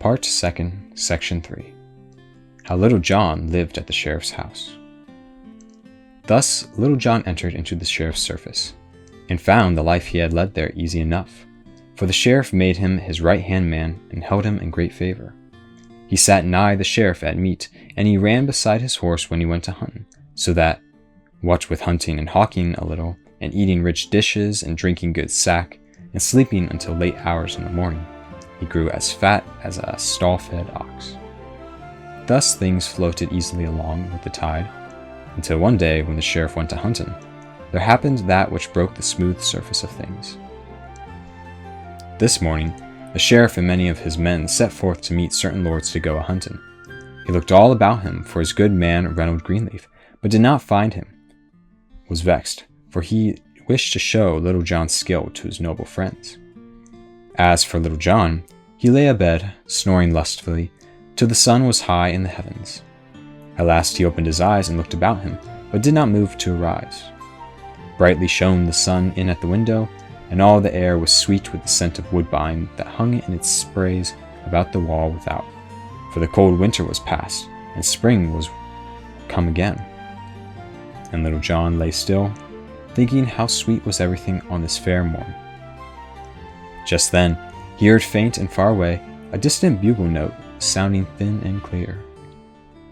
Part 2, Section 3. How Little John lived at the sheriff's house. Thus Little John entered into the sheriff's service, and found the life he had led there easy enough, for the sheriff made him his right-hand man and held him in great favor. He sat nigh the sheriff at meat, and he ran beside his horse when he went to hunting, so that, what with hunting and hawking a little, and eating rich dishes and drinking good sack, and sleeping until late hours in the morning, he grew as fat as a stall-fed ox. Thus things floated easily along with the tide, until one day when the sheriff went to hunting, there happened that which broke the smooth surface of things. This morning, the sheriff and many of his men set forth to meet certain lords to go a-hunting. He looked all about him for his good man Reynold Greenleaf, but did not find him. Was vexed, for he wished to show Little John's skill to his noble friends. As for Little John, he lay abed, snoring lustfully, till the sun was high in the heavens. At last he opened his eyes and looked about him, but did not move to arise. Brightly shone the sun in at the window, and all the air was sweet with the scent of woodbine that hung in its sprays about the wall without, for the cold winter was past, and spring was come again. And Little John lay still, thinking how sweet was everything on this fair morn. Just then he heard faint and far away a distant bugle note sounding thin and clear.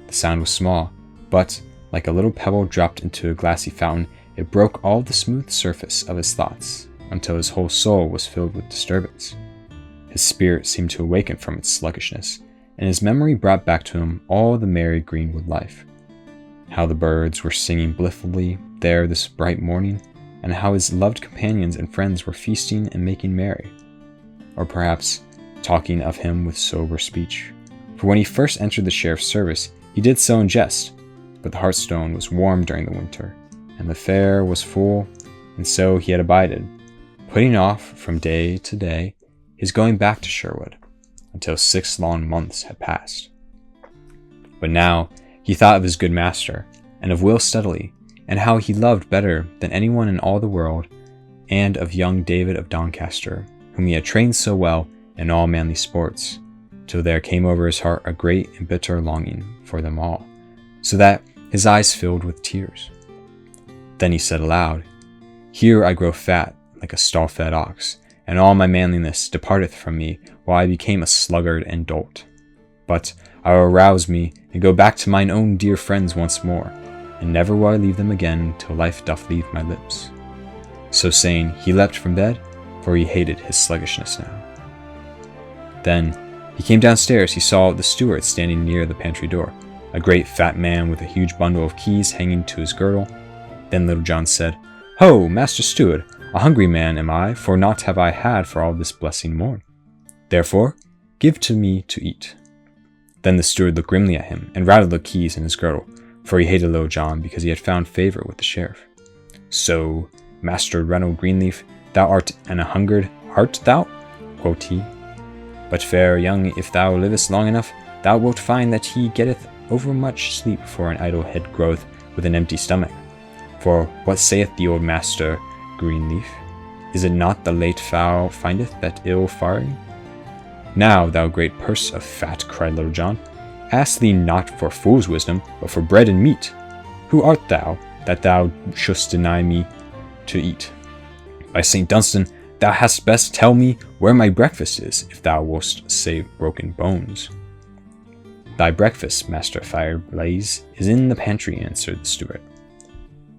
The sound was small, but, like a little pebble dropped into a glassy fountain, it broke all the smooth surface of his thoughts, until his whole soul was filled with disturbance. His spirit seemed to awaken from its sluggishness, and his memory brought back to him all the merry greenwood life. How the birds were singing blithely there this bright morning, and how his loved companions and friends were feasting and making merry, or perhaps talking of him with sober speech. For when he first entered the sheriff's service, he did so in jest, but the hearthstone was warm during the winter, and the fare was full, and so he had abided, putting off from day to day his going back to Sherwood, until 6 long months had passed. But now he thought of his good master, and of Will Studley, and how he loved better than anyone in all the world, and of young David of Doncaster, whom he had trained so well in all manly sports, till there came over his heart a great and bitter longing for them all, so that his eyes filled with tears. Then he said aloud, "Here I grow fat like a stall-fed ox, and all my manliness departeth from me while I became a sluggard and dolt. But I will arouse me and go back to mine own dear friends once more, and never will I leave them again till life doth leave my lips." So saying, he leapt from bed, for he hated his sluggishness now. Then he came downstairs. He saw the steward standing near the pantry door, a great fat man with a huge bundle of keys hanging to his girdle. Then Little John said, "Ho, Master Steward, a hungry man am I, for naught have I had for all this blessing morn. Therefore, give to me to eat." Then the steward looked grimly at him, and rattled the keys in his girdle, for he hated Little John because he had found favor with the sheriff. "So, Master Reynold Greenleaf, thou art an a-hungered, art thou?" quoth he. "But fair young, if thou livest long enough, thou wilt find that he getteth overmuch sleep for an idle head growth with an empty stomach. For what saith the old Master Greenleaf? Is it not the late fowl findeth that ill faring? Now, thou great purse of fat," cried Little John, "ask thee not for fool's wisdom, but for bread and meat. Who art thou, that thou shouldst deny me to eat? By St. Dunstan, thou hadst best tell me where my breakfast is, if thou wouldst save broken bones." "Thy breakfast, Master Fireblaze, is in the pantry," answered the steward.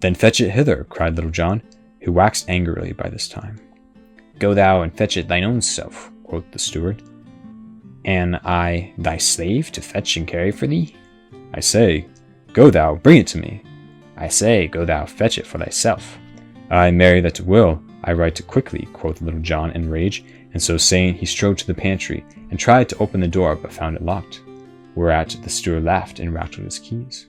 "Then fetch it hither," cried Little John, who waxed angrily by this time. "Go thou and fetch it thine own self," quoth the steward. "Am I thy slave to fetch and carry for thee? I say, go thou, bring it to me. I say, go thou, fetch it for thyself." "Ay, marry that will I right quickly," quoth Little John in rage, and so saying he strode to the pantry, and tried to open the door, but found it locked, whereat the steward laughed and rattled his keys.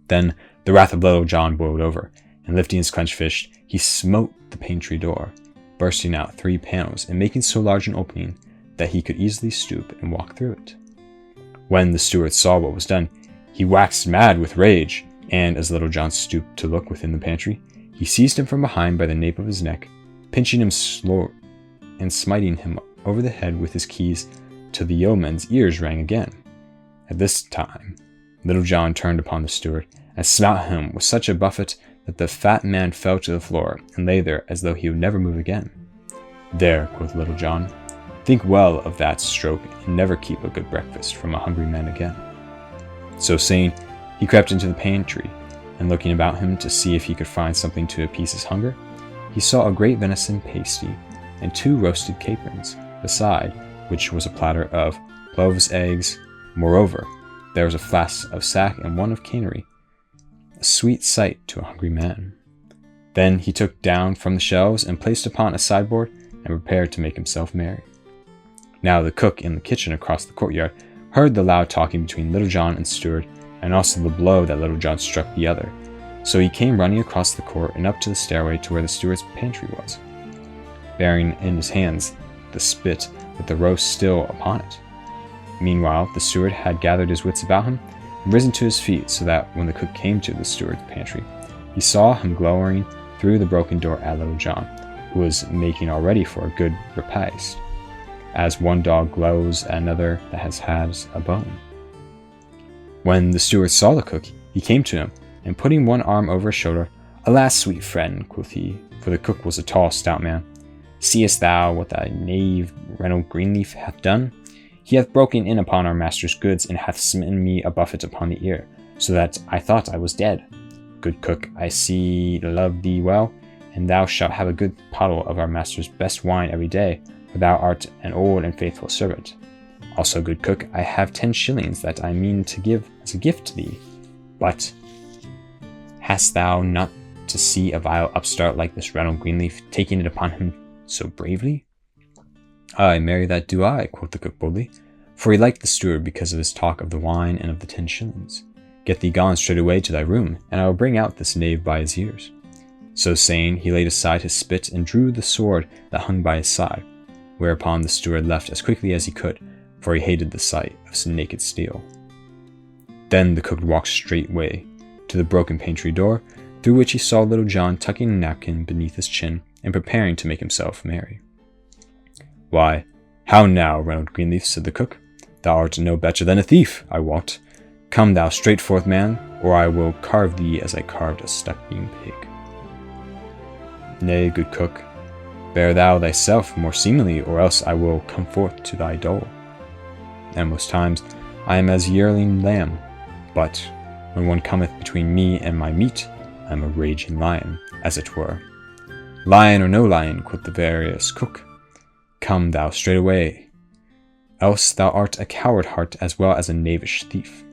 Then the wrath of Little John boiled over, and lifting his clenched fist, he smote the pantry door, bursting out 3 panels, and making so large an opening that he could easily stoop and walk through it. When the steward saw what was done, he waxed mad with rage, and as Little John stooped to look within the pantry, he seized him from behind by the nape of his neck, pinching him slow and smiting him over the head with his keys till the yeoman's ears rang again. At this time, Little John turned upon the steward, and smote him with such a buffet that the fat man fell to the floor, and lay there as though he would never move again. "There," quoth Little John, "think well of that stroke, and never keep a good breakfast from a hungry man again." So saying, he crept into the pantry, and looking about him to see if he could find something to appease his hunger, he saw a great venison pasty, and 2 roasted caperons, beside which was a platter of cloves eggs. Moreover, there was a flask of sack and one of canary, a sweet sight to a hungry man. Then he took down from the shelves and placed upon a sideboard, and prepared to make himself merry. Now the cook in the kitchen across the courtyard heard the loud talking between Little John and steward, and also the blow that Little John struck the other. So he came running across the court and up to the stairway to where the steward's pantry was, bearing in his hands the spit with the roast still upon it. Meanwhile, the steward had gathered his wits about him and risen to his feet, so that when the cook came to the steward's pantry, he saw him glowering through the broken door at Little John, who was making already for a good repast, as one dog glows at another that has had a bone. When the steward saw the cook, he came to him, and putting one arm over his shoulder, "Alas, sweet friend," quoth he, for the cook was a tall, stout man, "seest thou what the knave Reynold Greenleaf hath done? He hath broken in upon our master's goods, and hath smitten me a buffet upon the ear, so that I thought I was dead. Good cook, I see love thee well, and thou shalt have a good pottle of our master's best wine every day, for thou art an old and faithful servant. Also, good cook, I have 10 shillings that I mean to give as a gift to thee. But hast thou not to see a vile upstart like this Reynold Greenleaf taking it upon him so bravely?" "Ay, marry, that do I," quoth the cook boldly, for he liked the steward because of his talk of the wine and of the 10 shillings. "Get thee gone straight away to thy room, and I will bring out this knave by his ears." So saying, he laid aside his spit and drew the sword that hung by his side, whereupon the steward left as quickly as he could, for he hated the sight of naked steel. Then the cook walked straightway to the broken pantry door, through which he saw Little John tucking a napkin beneath his chin and preparing to make himself merry. "Why, how now, Reynold Greenleaf," said the cook, "thou art no better than a thief, I wot. Come thou straight forth, man, or I will carve thee as I carved a stuck-bean pig." "Nay, good cook, bear thou thyself more seemly, or else I will come forth to thy dole. And most times I am as yearling lamb, but when one cometh between me and my meat, I am a raging lion, as it were." "Lion or no lion," quoth the various cook, "come thou straight away, else thou art a coward heart as well as a knavish thief."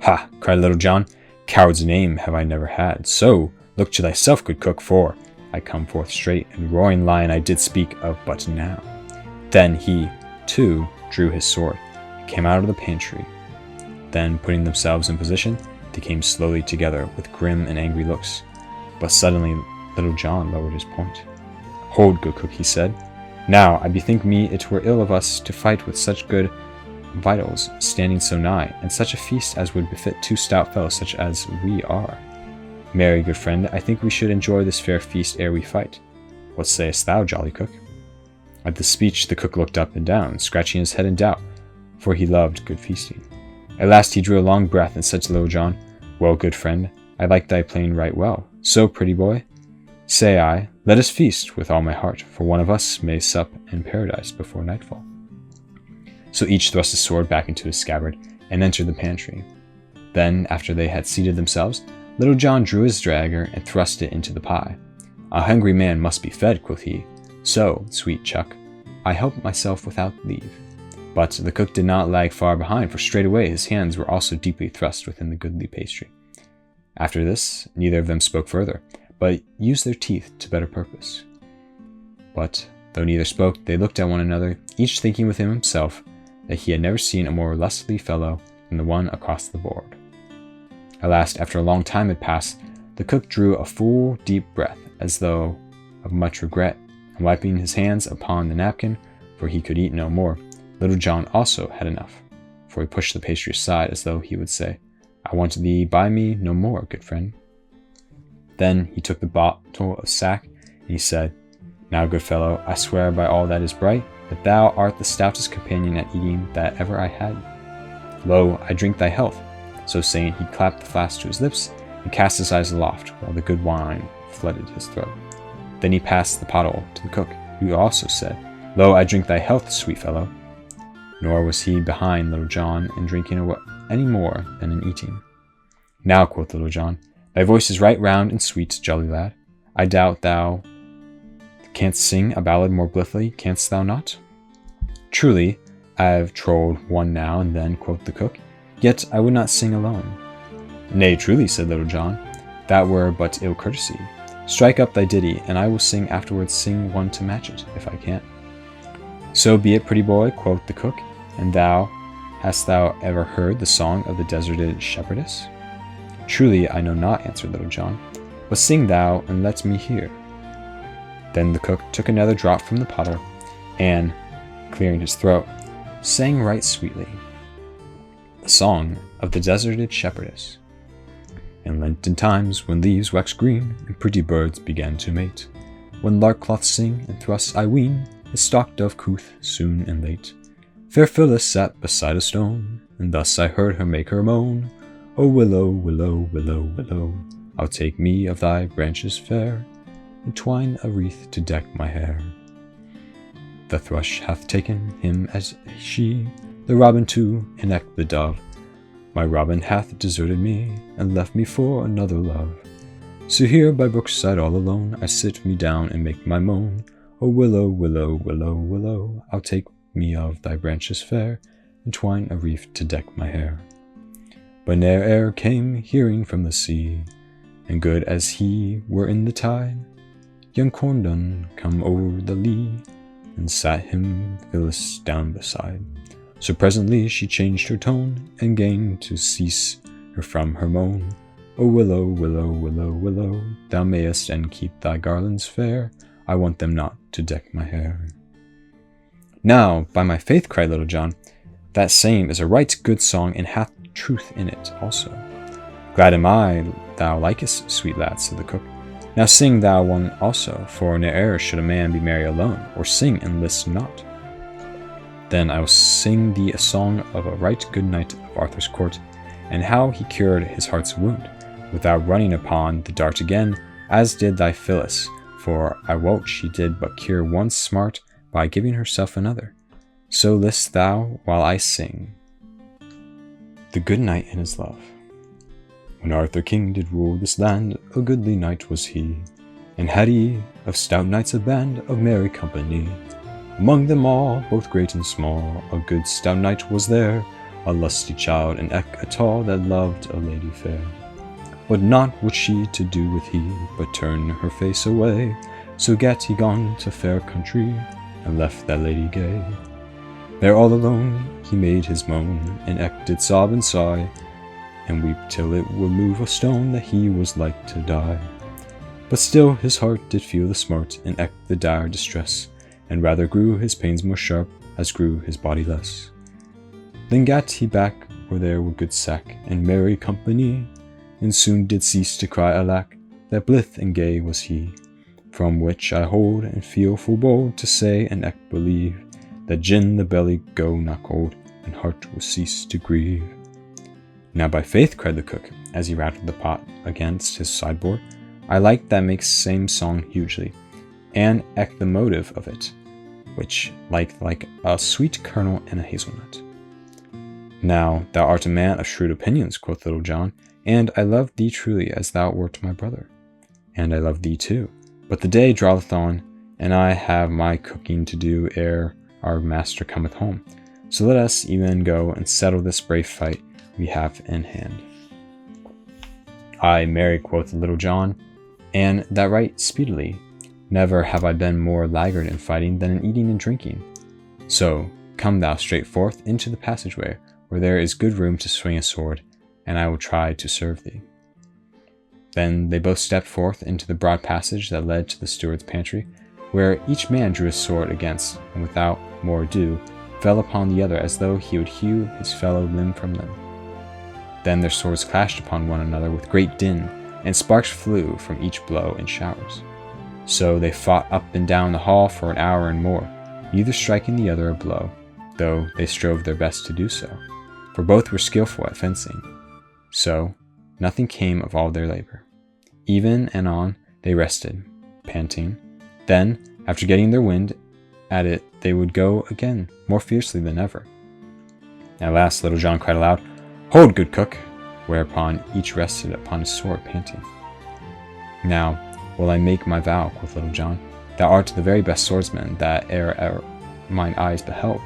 "Ha!" cried Little John, "coward's name have I never had, so look to thyself, good cook, for I come forth straight, and roaring lion I did speak of but now." Then he, too, drew his sword, and came out of the pantry. Then, putting themselves in position, they came slowly together with grim and angry looks. But suddenly Little John lowered his point. "Hold, good cook," he said. "Now I bethink me it were ill of us to fight with such good vitals standing so nigh, and such a feast as would befit 2 stout fellows such as we are. Marry, good friend, I think we should enjoy this fair feast ere we fight. What sayest thou, jolly cook?" At this speech the cook looked up and down, scratching his head in doubt, for he loved good feasting. At last he drew a long breath and said to Little John, "Well, good friend, I like thy playing right well. So, pretty boy, say I, let us feast with all my heart, for one of us may sup in paradise before nightfall." So each thrust his sword back into his scabbard and entered the pantry. Then, after they had seated themselves, Little John drew his dagger and thrust it into the pie. "A hungry man must be fed," quoth he. "So, sweet chuck, I help myself without leave." But the cook did not lag far behind, for straightway his hands were also deeply thrust within the goodly pastry. After this, neither of them spoke further, but used their teeth to better purpose. But, though neither spoke, they looked at one another, each thinking within himself that he had never seen a more lustily fellow than the one across the board. At last, after a long time had passed, the cook drew a full, deep breath, as though of much regret, and wiping his hands upon the napkin, for he could eat no more, Little John also had enough, for he pushed the pastry aside as though he would say, "I want thee by me no more, good friend." Then he took the bottle of sack, and he said, "Now, good fellow, I swear by all that is bright, that thou art the stoutest companion at eating that ever I had. Lo, I drink thy health. So saying, he clapped the flask to his lips and cast his eyes aloft, while the good wine flooded his throat. Then he passed the pottle to the cook, who also said, Lo, I drink thy health, sweet fellow. Nor was he behind Little John in drinking any more than in eating. Now, quoth Little John, thy voice is right round and sweet, jolly lad. I doubt thou canst sing a ballad more blithely, canst thou not? Truly, I have trolled one now and then, quoth the cook, yet I would not sing alone. Nay, truly, said Little John, that were but ill courtesy. Strike up thy ditty, and I will sing afterwards sing one to match it, if I can. So be it, pretty boy, quoth the cook, and hast thou ever heard the song of the deserted shepherdess? Truly, I know not, answered Little John, but sing thou, and let me hear. Then the cook took another draught from the pottle, and, clearing his throat, sang right sweetly, the song of the deserted shepherdess. In Lenten times, when leaves wax green, and pretty birds began to mate, when lark-cloths sing, and thus, I ween, his stock dove cooth soon and late, fair Phyllis sat beside a stone, and thus I heard her make her moan, O willow, willow, willow, willow, I'll take me of thy branches fair, and twine a wreath to deck my hair. The thrush hath taken him as she, the robin too, and eke the dove. My robin hath deserted me, and left me for another love. So here by brookside all alone, I sit me down and make my moan, O willow, willow, willow, willow, I'll take me of thy branches fair, and twine a wreath to deck my hair. But ne'er came hearing from the sea, and good as he were in the tide, young Corndon come over the lea, and sat him Phyllis down beside. So presently she changed her tone, and gained to cease her from her moan. O willow, willow, willow, willow, thou mayest and keep thy garlands fair, I want them not to deck my hair. Now, by my faith, cried Little John, that same is a right good song, and hath truth in it also. Glad am I thou likest, sweet lad, said the cook. Now sing thou one also, for ne'er should a man be merry alone, or sing and list not. Then I will sing thee a song of a right good knight of Arthur's court, and how he cured his heart's wound, without running upon the dart again, as did thy Phyllis, for I wot she did but cure one smart by giving herself another. So list thou while I sing. The Good Knight and His Love. When Arthur King did rule this land, a goodly knight was he, and had he of stout knights a band of merry company. Among them all, both great and small, a good stout knight was there, a lusty child and eke a tall that loved a lady fair. But naught would she to do with he, but turn her face away, so gat he gone to fair country, and left that lady gay. There all alone he made his moan, and eke did sob and sigh, and weep till it would move a stone that he was like to die. But still his heart did feel the smart, and eke the dire distress, and rather grew his pains more sharp, as grew his body less. Then gat he back where there were good sack, and merry company, and soon did cease to cry alack, that blithe and gay was he. From which I hold and feel full bold to say and eke believe, that gin the belly go not cold, and heart will cease to grieve. Now by faith, cried the cook, as he rattled the pot against his sideboard, I like that makes same song hugely, and eke the motive of it, which like a sweet kernel and a hazelnut. Now thou art a man of shrewd opinions, quoth Little John, and I love thee truly as thou wert my brother. And I love thee too, but the day draweth on, and I have my cooking to do ere our master cometh home. So let us even go and settle this brave fight we have in hand. Ay, marry, quoth Little John, and that right speedily. Never have I been more laggard in fighting than in eating and drinking. So come thou straight forth into the passageway, where there is good room to swing a sword, and I will try to serve thee. Then they both stepped forth into the broad passage that led to the steward's pantry, where each man drew his sword against, and without more ado, fell upon the other as though he would hew his fellow limb from limb. Then their swords clashed upon one another with great din, and sparks flew from each blow in showers. So they fought up and down the hall for an hour and more, neither striking the other a blow, though they strove their best to do so, for both were skillful at fencing. So nothing came of all their labor. Even and on they rested, panting. Then, after getting their wind at it, they would go again, more fiercely than ever. At last Little John cried aloud, "Hold, good cook!" whereupon each rested upon his sword, panting. "Now will I make my vow," quoth Little John. "Thou art the very best swordsman that e'er mine eyes beheld.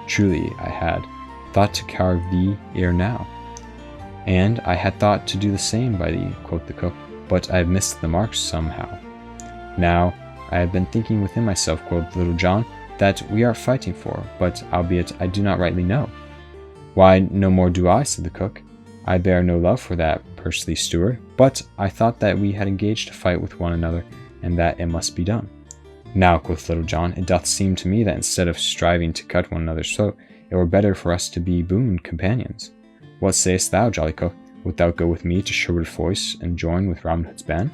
Truly I had thought to carve thee ere now." "And I had thought to do the same by thee," quoth the cook, "but I have missed the mark somehow. Now I have been thinking within myself," quoth Little John, "that we are fighting for, but albeit I do not rightly know." "Why, no more do I," said the cook. "I bear no love for that pursely steward, but I thought that we had engaged to fight with one another, and that it must be done." "Now," quoth Little John, "it doth seem to me that instead of striving to cut one another's throat, it were better for us to be boon companions. What sayest thou, jolly cook? Wilt thou go with me to Sherwood Forest and join with Robin Hood's band?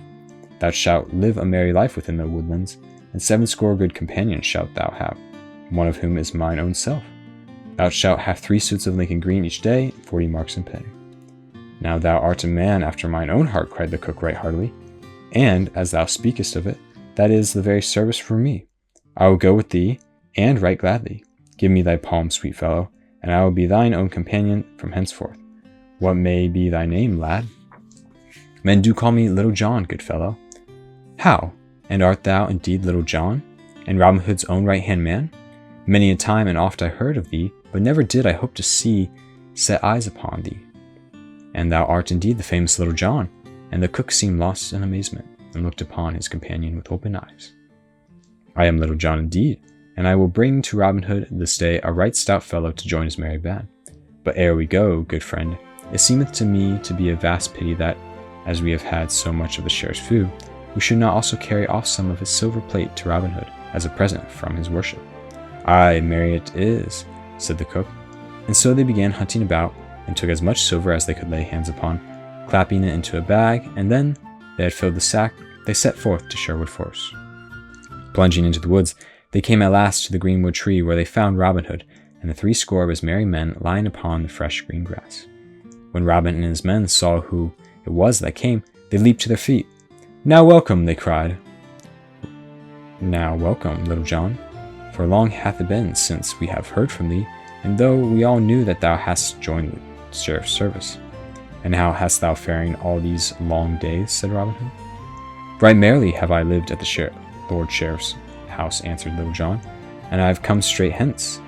Thou shalt live a merry life within the woodlands, and 70 good companions shalt thou have, one of whom is mine own self. Thou shalt have 3 suits of Lincoln green each day, and 40 marks in pay." "Now thou art a man after mine own heart," cried the cook right heartily. "And, as thou speakest of it, that is the very service for me. I will go with thee, and right gladly. Give me thy palm, sweet fellow, and I will be thine own companion from henceforth. What may be thy name, lad?" "Men do call me Little John, good fellow." "How? And art thou indeed Little John, and Robin Hood's own right-hand man? Many a time and oft I heard of thee, but never did I hope to set eyes upon thee. And thou art indeed the famous Little John." And the cook seemed lost in amazement, and looked upon his companion with open eyes. "I am Little John indeed, and I will bring to Robin Hood this day a right stout fellow to join his merry band. But ere we go, good friend, it seemeth to me to be a vast pity that, as we have had so much of the sheriff's food, we should not also carry off some of his silver plate to Robin Hood as a present from his worship." "Aye, marry it is," said the cook. And so they began hunting about, and took as much silver as they could lay hands upon, clapping it into a bag, and then they had filled the sack, they set forth to Sherwood Forest. Plunging into the woods, they came at last to the greenwood tree, where they found Robin Hood and the 70 of his merry men lying upon the fresh green grass. When Robin and his men saw who it was that came, they leaped to their feet. "Now welcome," they cried. "Now welcome, Little John, for long hath it been since we have heard from thee, and though we all knew that thou hadst joined the sheriff's service." "And how hast thou faring all these long days?" said Robin Hood. "Right merrily have I lived at the Lord Sheriff's house," answered Little John, "and I have come straight hence.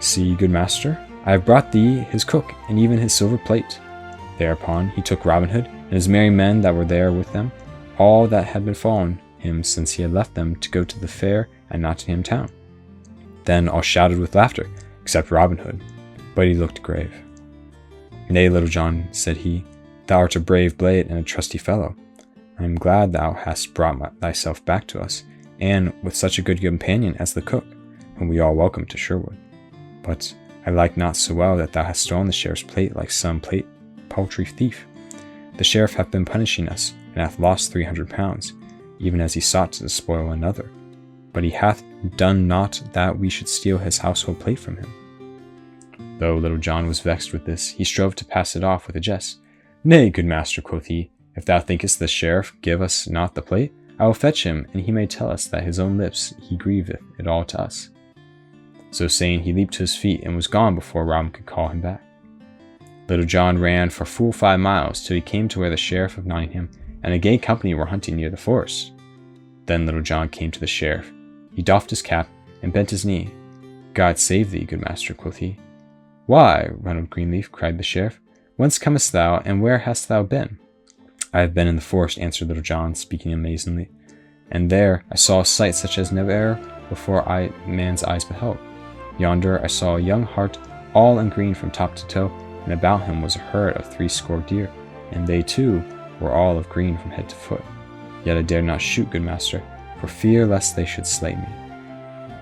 See, good master, I have brought thee his cook, and even his silver plate." Thereupon he took Robin Hood and his merry men that were there with them, all that had befallen him since he had left them to go to the fair at Nottingham town. Then all shouted with laughter, except Robin Hood, but he looked grave. "Nay, Little John," said he, "thou art a brave blade and a trusty fellow. I am glad thou hast brought thyself back to us, and with such a good companion as the cook, whom we all welcome to Sherwood. But I like not so well that thou hast stolen the sheriff's plate like some paltry thief. The sheriff hath been punishing us, and hath lost 300 pounds, even as he sought to despoil another. But he hath done not that we should steal his household plate from him." Though Little John was vexed with this, he strove to pass it off with a jest. "Nay, good master," quoth he, "if thou thinkest the sheriff give us not the plate, I will fetch him, and he may tell us that his own lips he grieveth it all to us." So saying, he leaped to his feet, and was gone before Robin could call him back. Little John ran for full 5 miles, till he came to where the sheriff of Nottingham and a gay company were hunting near the forest. Then Little John came to the sheriff. He doffed his cap, and bent his knee. "God save thee, good master," quoth he. "Why, Reynold Greenleaf," cried the sheriff, "whence comest thou, and where hast thou been?" "I have been in the forest," answered Little John, speaking amazingly, "and there I saw a sight such as never before man's eyes beheld. Yonder I saw a young hart, all in green from top to toe, and about him was a herd of 70 deer, and they too were all of green from head to foot. Yet I dared not shoot, good master, for fear lest they should slay me."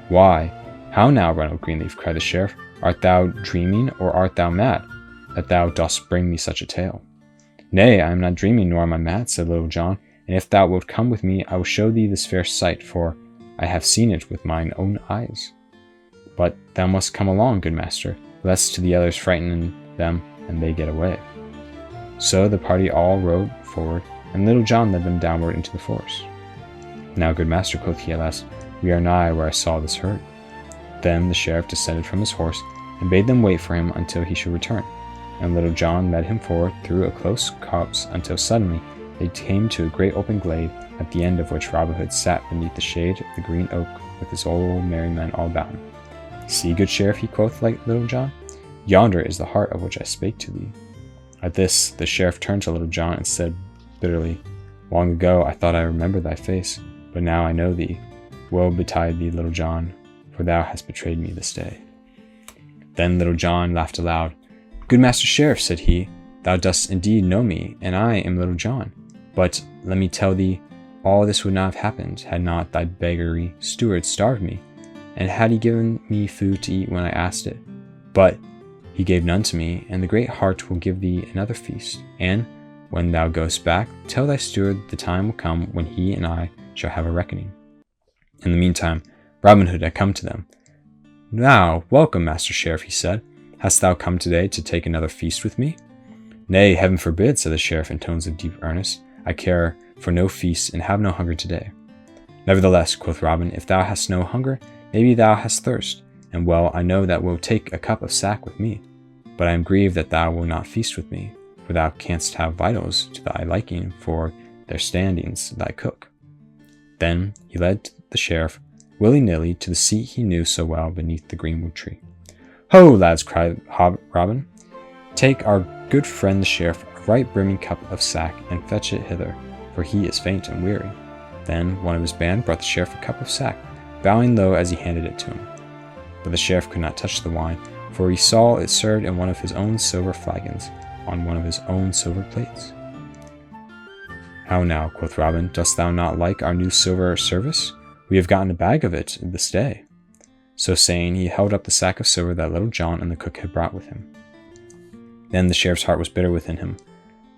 "Why, how now, Reynold Greenleaf," cried the sheriff, "art thou dreaming, or art thou mad, that thou dost bring me such a tale?" "Nay, I am not dreaming, nor am I mad," said Little John, "and if thou wilt come with me, I will show thee this fair sight, for I have seen it with mine own eyes. But thou must come along, good master, lest to the others frighten them, and they get away. So the party all rode forward, and Little John led them downward into the forest. Now, good master, quoth he at last, we are nigh where I saw this herd. Then the sheriff descended from his horse, and bade them wait for him until he should return. And Little John led him forward through a close copse until suddenly they came to a great open glade, at the end of which Robin Hood sat beneath the shade of the green oak with his old merry men all about him. See, good sheriff, he quoth, like Little John, yonder is the hart of which I spake to thee. At this the sheriff turned to Little John and said bitterly, Long ago I thought I remembered thy face, but now I know thee. Woe betide thee, Little John, for thou hast betrayed me this day. Then Little John laughed aloud. Good master sheriff, said he, thou dost indeed know me, and I am Little John. But let me tell thee, all this would not have happened had not thy beggarly steward starved me, and had he given me food to eat when I asked it. But he gave none to me, and the great hart will give thee another feast. And when thou goest back, tell thy steward the time will come when he and I shall have a reckoning. In the meantime, Robin Hood had come to them. Now, welcome, master sheriff, he said. Hast thou come today to take another feast with me? Nay, heaven forbid, said the sheriff in tones of deep earnest. I care for no feast, and have no hunger today. Nevertheless, quoth Robin, if thou hast no hunger, maybe thou hast thirst, and well I know that wilt take a cup of sack with me. But I am grieved that thou wilt not feast with me, for thou canst have vitals to thy liking, for their standings thy cook. Then he led the sheriff willy-nilly to the seat he knew so well beneath the greenwood tree. Ho, lads, cried Robin, take our good friend the sheriff a right brimming cup of sack, and fetch it hither, for he is faint and weary. Then one of his band brought the sheriff a cup of sack, bowing low as he handed it to him. But the sheriff could not touch the wine, for he saw it served in one of his own silver flagons, on one of his own silver plates. How now, quoth Robin, dost thou not like our new silver service? We have gotten a bag of it this day. So saying, he held up the sack of silver that Little John and the cook had brought with him. Then the sheriff's heart was bitter within him,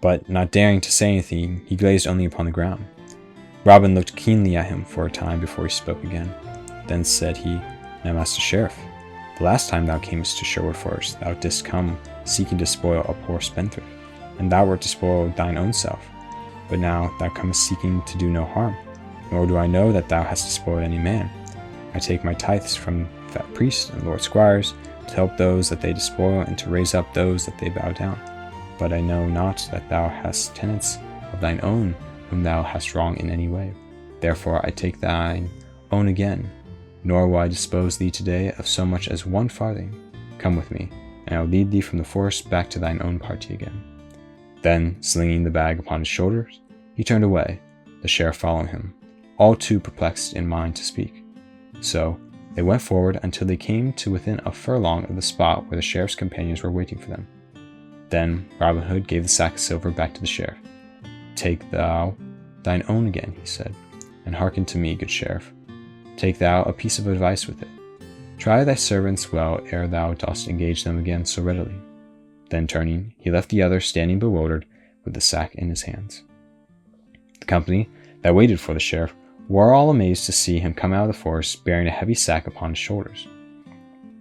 but not daring to say anything, he gazed only upon the ground. Robin looked keenly at him for a time before he spoke again. Then said he, Now, master sheriff, the last time thou camest to Sherwood Forest, thou didst come seeking to spoil a poor spendthrift, and thou wert to spoil thine own self. But now thou comest seeking to do no harm, nor do I know that thou hast despoiled any man. I take my tithes from fat priests and lord squires, to help those that they despoil, and to raise up those that they bow down. But I know not that thou hast tenants of thine own whom thou hast wronged in any way. Therefore I take thine own again, nor will I dispose thee today of so much as 1 farthing. Come with me, and I will lead thee from the forest back to thine own party again. Then, slinging the bag upon his shoulders, he turned away, the sheriff following him, all too perplexed in mind to speak. So they went forward until they came to within a furlong of the spot where the sheriff's companions were waiting for them. Then Robin Hood gave the sack of silver back to the sheriff. Take thou thine own again, he said, and hearken to me, good sheriff. Take thou a piece of advice with it. Try thy servants well ere thou dost engage them again so readily. Then turning, he left the other standing bewildered with the sack in his hands. The company that waited for the sheriff were all amazed to see him come out of the forest bearing a heavy sack upon his shoulders.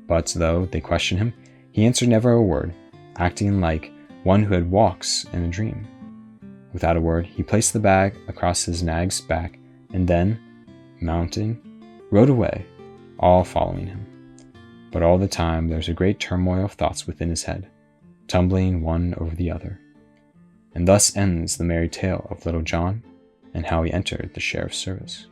But though they questioned him, he answered never a word, acting like one who had walks in a dream. Without a word, he placed the bag across his nag's back, and then, mounting, rode away, all following him. But all the time there was a great turmoil of thoughts within his head, tumbling one over the other. And thus ends the merry tale of Little John, and how he entered the sheriff's service.